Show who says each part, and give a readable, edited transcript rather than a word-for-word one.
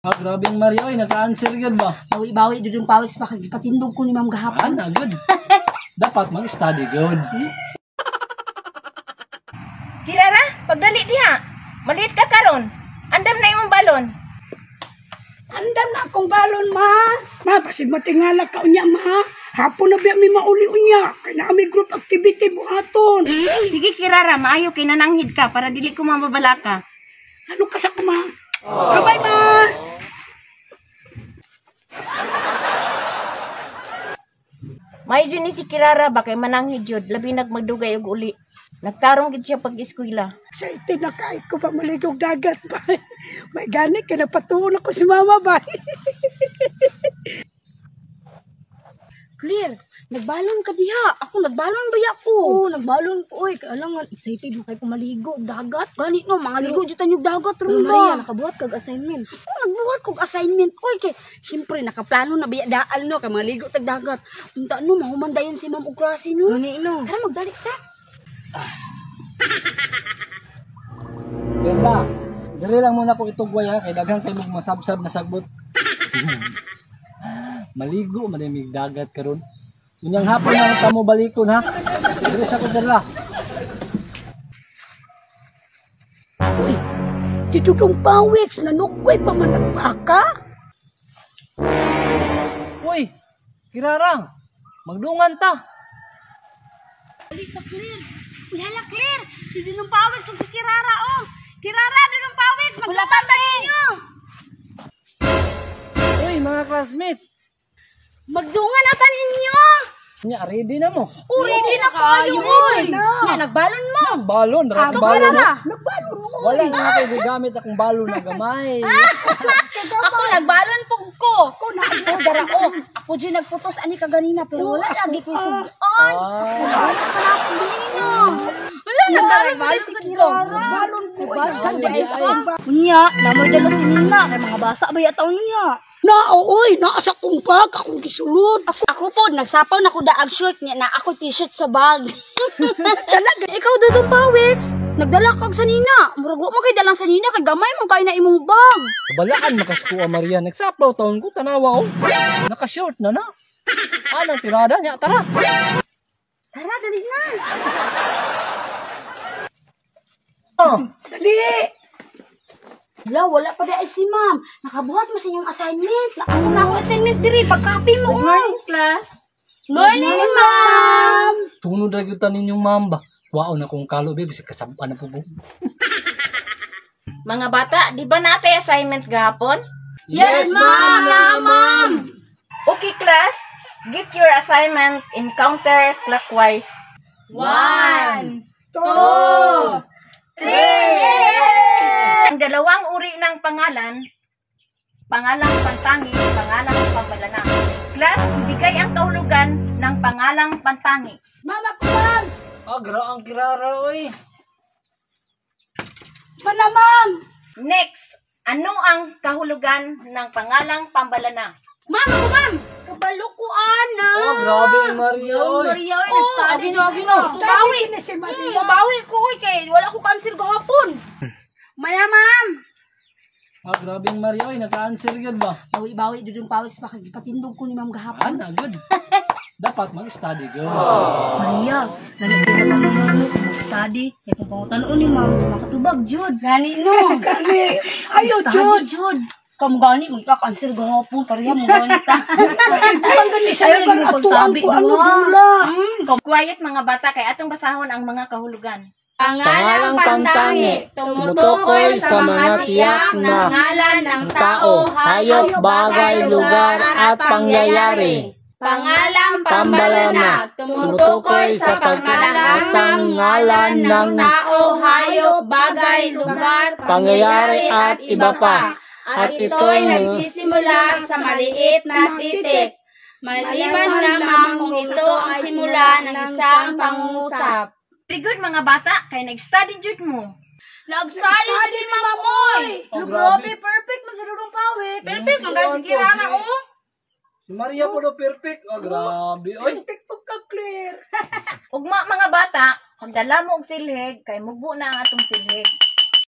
Speaker 1: Ah, grabe ang Maria, oy, naka-answer yun ba?
Speaker 2: Bawi-bawi, dudong pawis pa, patindog ko ni Ma'am gahapon.
Speaker 1: Ah, good. Dapat mag-study good.
Speaker 3: Kirara, pagdali diha. Maliit ka karon. Andam na imong balon.
Speaker 4: Andam na akong balon, ma. Ma, pasig matingala ka unya, ma. Hapon na biya mi mauli unya. Kaya na group activity buhaton.
Speaker 3: Sige Kirara, maayo kay nananghid ka para dili ko mababala ka.
Speaker 4: Ano ka sa kuma? Bye, ma.
Speaker 3: May ni si Kirara ba kay mananghid jud, labi nagmagdugay og uli. Nagtarong gid siya pag-eskwela.
Speaker 4: Excited na kain ko pa maligog dagat pa. May gani ka na patuon ako si mama ba?
Speaker 2: Clear, nagbalon ka diha. Ako nagbalon ba ako? Oo, nagbalon ko. Uy, kailangan excited na kayo maligo dagat. Ganit no, mga ligo dyan yung dagat. Pero Maria, nakabuhat kag assignment. Oo, nagbuhat kog assignment. Uy, kay, siyempre, nakaplano na biya daal no, kay mga ligo tag dagat. Punta no, mahumandayon si Ma'am Ukrasi no. Gani no. Tara, magdalik ta.
Speaker 1: Bella, dali lang muna ko itugway ha, kay daghang kay mong masabsab na sagbot. Maligo, malimig dagat karon. Unyang hapon na kamo balikon ha. Dili sa ko dala.
Speaker 4: Uy, si Dudong Pawix, nanukwe pa man nagbaka?
Speaker 1: Uy, Kirarang, magdungan ta.
Speaker 2: Balik ka, Claire. Ulala, Claire. Si Dinong Pawix ug si Kirara, oh. Kirara, Dinong Pawix, maglaban ninyo.
Speaker 1: Uy, mga classmate.
Speaker 2: Magdungan ata ninyo.
Speaker 1: Nya, ready na mo.
Speaker 2: Oh, ready na kayo, oy. Nga, nagbalon mo.
Speaker 1: Balon, ra
Speaker 2: Ako
Speaker 1: balon.
Speaker 2: na.
Speaker 1: Wala na ako gigamit akong balon na gamay.
Speaker 2: Ako nagbalon pug ko. Ako na ako dara ko. Ako di nagputos ani ka ganina pero wala lagi ko sudan.
Speaker 1: Ah,
Speaker 2: Wala na sa balon ko.
Speaker 4: Balon ko.
Speaker 2: Unya, namoy dala si Nina kay mga basa ba yataw niya.
Speaker 4: Na, oy, naasa kong bag, akong gisulod.
Speaker 2: Ako po nagsapaw na ko daag shirt niya na ako t-shirt sa bag. Talaga ikaw Dudong Pawix, nagdala kag sa Nina. Murag mo kay dalang sa Nina kay gamay mo kay na imong bag.
Speaker 1: kabalaan makaskuha Maria. Nagsaplaw taon ko, tanawa oh. Naka-short na na. Anong tirada niya, tara.
Speaker 2: Tara, dali na.
Speaker 1: Oh.
Speaker 4: Dali!
Speaker 2: Wala pa dahil si ma'am. Nakabuhat mo sa inyong assignment. Ano na ako assignment diri? Pag-copy mo.
Speaker 3: Good morning, class.
Speaker 2: Morning, ma'am.
Speaker 1: Tunod na kita ninyong mamba. Waon akong kalo, baby. Kasi kasampa na po po.
Speaker 3: Mga bata, di ba natin assignment gahapon?
Speaker 2: Yes, ma'am. Yeah, ma'am.
Speaker 3: Okay, class. Get your assignment in counterclockwise.
Speaker 2: 1, 2,
Speaker 3: 3! Ang dalawang uri ng pangalan, pangalang pantangi, pangalang pambalana. Class, ibigay ang kahulugan ng pangalang pantangi.
Speaker 4: Mama ko, ma'am!
Speaker 1: Agra ang Kirara, oy.
Speaker 4: Mana, ma'am!
Speaker 3: Next, ano ang kahulugan ng pangalang pambalana?
Speaker 2: Ma'am, ako, ma'am. Kabalo ko, Ana.
Speaker 1: Oh, grabe ang Maria, oy.
Speaker 2: Maria, oy. Nag-study na.
Speaker 4: Bawi!
Speaker 2: Bawi.
Speaker 4: na si Maria.
Speaker 2: Mabawi ko, oy. Kay wala ko cancel gahapon. Maya, ma'am.
Speaker 1: Ah, grabe ang Maria, oy. Naka-answer yun ba?
Speaker 2: Bawi-bawi, Dudong Pawix pa. Patindog ko ni ma'am gahapon.
Speaker 1: Ah, good. Dapat mag-study good.
Speaker 2: Maria, nanagay sa pamilya mag-study. Ito pang tanong ni ma'am, makatubag, Jud. Gani, no.
Speaker 4: Kani! Ayaw,
Speaker 2: Jud.
Speaker 4: Jud!
Speaker 2: Jud. Kam gani, magka-cancel gahapon. Pareha mo gani ta.
Speaker 4: Ang gani sa
Speaker 2: Ayaw,
Speaker 4: laban,
Speaker 2: lagi mo
Speaker 4: atuan
Speaker 2: pagtabi,
Speaker 4: ko, ano
Speaker 2: diba?
Speaker 4: dula?
Speaker 3: Quiet mga bata, kay atong basahon ang mga kahulugan.
Speaker 2: Pangalang pantangi, tumutukoy sa mga tiyak na ngalan ng tao, hayop, bagay, lugar, at pangyayari. Pangalang pambalana, tumutukoy sa pangalan ng tao, hayop, bagay, lugar, pangyayari, at iba pa. At ito'y nagsisimula sa maliit na titik. Maliban lamang kung ito ang simula ng isang pangungusap.
Speaker 3: Very good mga bata, kay nag-study jud mo.
Speaker 2: Nag-study di Mamoy!
Speaker 1: Oh, grabe.
Speaker 2: Perfect mo sa Dudong Pawix. Perfect, mga si Kirana, oh.
Speaker 1: Si Maria po na perfect. Ah, grabe, oy.
Speaker 4: Perfect pagka-clear.
Speaker 3: Ugma mga bata, pagdala mo og silhig, kay mubo na ang atong silhig.